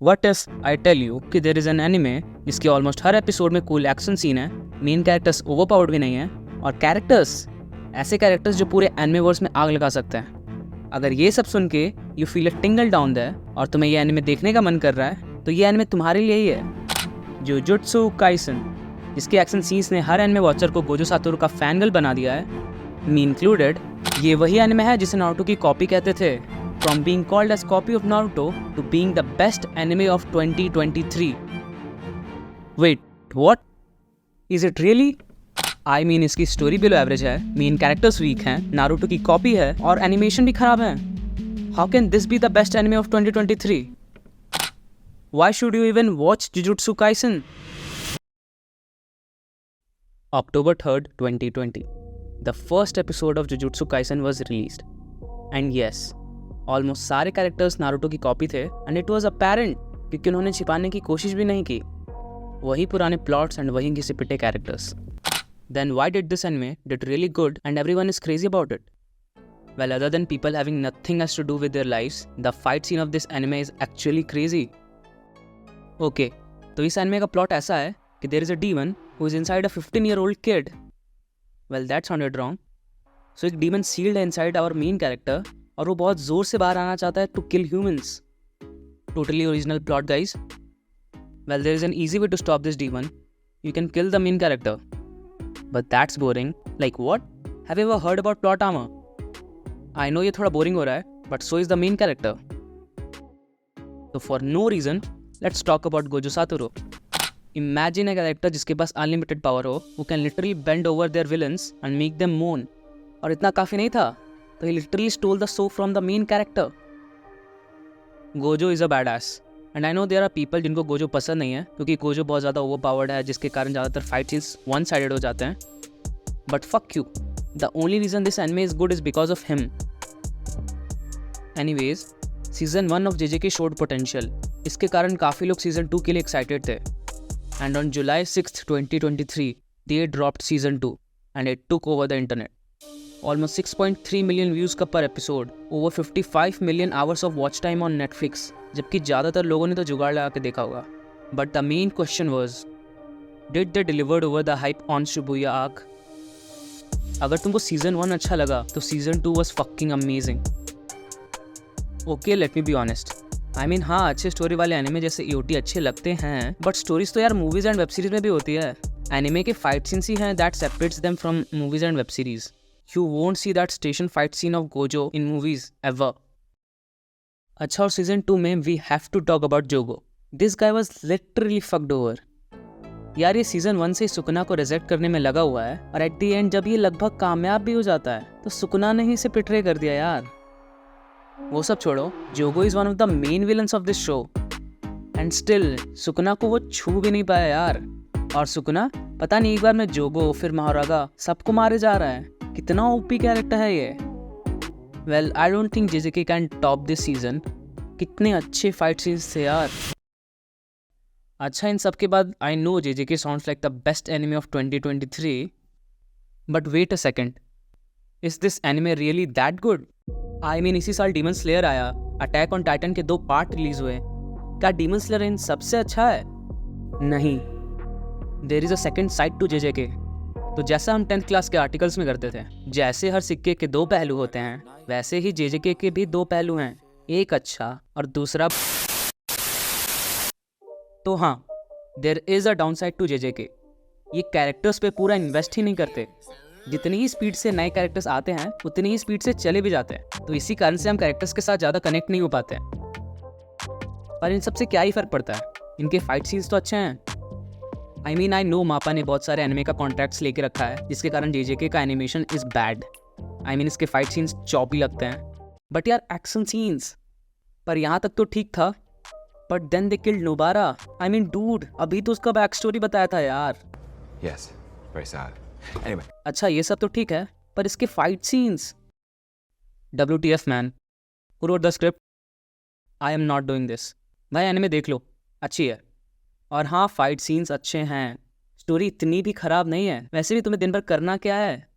What if I tell you कि there is an anime जिसके almost हर episode में कूल एक्शन सीन है, मेन कैरेक्टर्स ओवरपावर्ड भी नहीं है और कैरेक्टर्स ऐसे कैरेक्टर्स जो पूरे एनिमे वर्स में आग लगा सकते हैं। अगर ये सब सुन के you feel a tingle down there और तुम्हें ये एनिमे देखने का मन कर रहा है तो ये एनिमे तुम्हारे लिए ही है। जुजुत्सु काइसन, जिसके एक्शन सीन्स ने हर एनिमे वॉचर को गोजो सातोरू का फैन गर्ल बना दिया है, मी इंक्लूडेड। ये वही एनिमे है जिसे नारुतो की कॉपी कहते थे। From being called as copy of Naruto to being the best anime of 2023. Wait, what? Is it really? I mean, इसकी स्टोरी बिलो एवरेज है, मेन कैरेक्टर्स वीक हैं, नारुतो की कॉपी है और एनिमेशन भी खराब है। How can this be the best anime of 2023? Why should you even watch Jujutsu Kaisen? October 3rd, 2020. The first episode of Jujutsu Kaisen was released. And yes, almost सारे characters Naruto की copy थे and it was apparent क्योंकि उन्होंने छिपाने की कोशिश भी नहीं की। वही पुराने प्लॉट्स एंड वही घिसे पिटे characters. Then why did this anime did really good and everyone is crazy about it? Well, other than people having nothing else to do with their lives, the fight scene of this anime is actually crazy. Okay, तो इस anime का plot ऐसा है कि there is a demon who is inside a 15-year-old kid. Well, that sounded wrong. So एक demon sealed है inside our main character और वो बहुत जोर से बाहर आना चाहता है to kill humans. Totally original plot guys. Well, there is an easy way to stop this demon. You can kill the main character, but that's boring. Like what? Have you ever heard about plot armour? I know ये थोड़ा boring हो रहा है, but so is the main character. तो for no reason let's talk about Gojo Satoru. Imagine a character जिसके पास unlimited power हो, who can literally bend over their villains and make them moan। और इतना काफी नहीं था तो he literally stole the show from the main character। Gojo is a badass and I know there are people जिनको Gojo पसंद नहीं है क्योंकि गोजो बहुत ज़्यादा overpowered है जिसके कारण ज़्यादातर fight scenes one-sided हो जाते हैं। But fuck you, the only reason this anime is good is because of him। Anyways, season 1 of JJK showed potential। इसके कारण काफ़ी लोग season 2 के लिए excited थे। And on July 6th, 2023, they dropped season 2 and it took over the internet। Almost 6.3 million views का per episode, over 55 million hours of watch time on Netflix, जबकि ज़्यादातर लोगों ने तो जुगाड़ लगा के देखा होगा। But the main question was, did they deliver over the hype on Shibuya arc? अगर तुमको season 1 अच्छा लगा तो season 2 was fucking amazing। Okay, let me be honest। I mean, हाँ, अच्छे स्टोरी वाले एनिमे जैसे EOT अच्छे लगते हैं, बट स्टोरीज तो यार मूवीज एंड वेब सीरीज में भी होती है। एनिमे के फाइट सीन्स ही हैं that separates them from movies and web series. You won't see that station fight scene of Gojo in movies ever। अच्छा, और सीजन 2 में we have to talk about Jogo। This guy was literally fucked over। यार ये season 1 से Sukuna को reject करने में लगा हुआ है और एट दी एंड जब ये लगभग कामयाब भी हो जाता है तो सुकुना ने ही इसे पिट्रे कर दिया यार। वो सब छोड़ो, Jogo is one of the main villains of this show and still Sukuna को वो छू भी नहीं पाया यार। और सुकुना पता नहीं एक बार में जोगो फिर महारागा सबको मारे जा रहा है। कितना ओपी कैरेक्टर है ये। Well, I don't think जेजेके can top this season. कितने अच्छे फाइट सीन्स थे यार। अच्छा, इन सब के बाद I know JJK sounds like the best anime of 2023, but wait a second, is this anime really that good? I mean, इसी साल डीमन स्लेयर आया, अटैक ऑन टाइटन के 2 पार्ट रिलीज हुए। क्या डीमन स्लेयर इन सबसे अच्छा है? नहीं, there is a second side to JJK. तो जैसा हम 10th क्लास के आर्टिकल्स में करते थे, जैसे हर सिक्के के 2 पहलू होते हैं, वैसे ही जेजेके के भी 2 पहलू हैं, एक अच्छा और दूसरा। तो हाँ, there is a down side to JJK. ये कैरेक्टर्स पे पूरा इन्वेस्ट ही नहीं करते। जितनी ही स्पीड से नए कैरेक्टर्स आते हैं उतनी ही स्पीड से चले भी जाते हैं, तो इसी कारण से हम कैरेक्टर्स के साथ ज़्यादा कनेक्ट नहीं हो पाते हैं। पर इन सबसे क्या ही फ़र्क पड़ता है, इनके फाइट सीन्स तो अच्छे हैं। आई मीन, आई नो मापा ने बहुत सारे एनिमे का कॉन्ट्रैक्ट्स लेके रखा है जिसके कारण जेजेके का animation is bad. I mean, इसके फाइट सीन्स चॉपी लगते हैं, बट यार एक्शन सीन्स पर यहाँ तक तो ठीक था। But then they killed Nobara. I mean dude, अभी तो उसका बैक स्टोरी बताया था यार। Yes, very sad। Anyway, अच्छा, ये सब तो ठीक है, पर इसके fight scenes. WTF man, who wrote the script? I am not doing this. भाई एनिमे देख लो, अच्छी है। और हाँ, फाइट सीन्स अच्छे हैं, स्टोरी इतनी भी खराब नहीं है। वैसे भी तुम्हें दिन भर करना क्या है?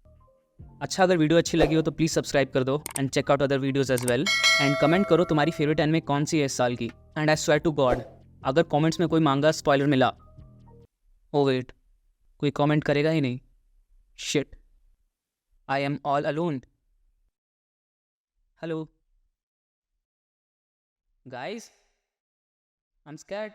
अच्छा, अगर वीडियो अच्छी लगी हो तो प्लीज़ सब्सक्राइब कर दो and check out other videos as well. And comment करो तुम्हारी फेवरेट एनिमे कौन सी है इस साल की। And I swear to God, अगर कमेंट्स में कोई मांगा स्पॉइलर मिला, ओ वेट, कोई कमेंट करेगा ही नहीं। Shit, I am all alone. Hello guys, I am scared.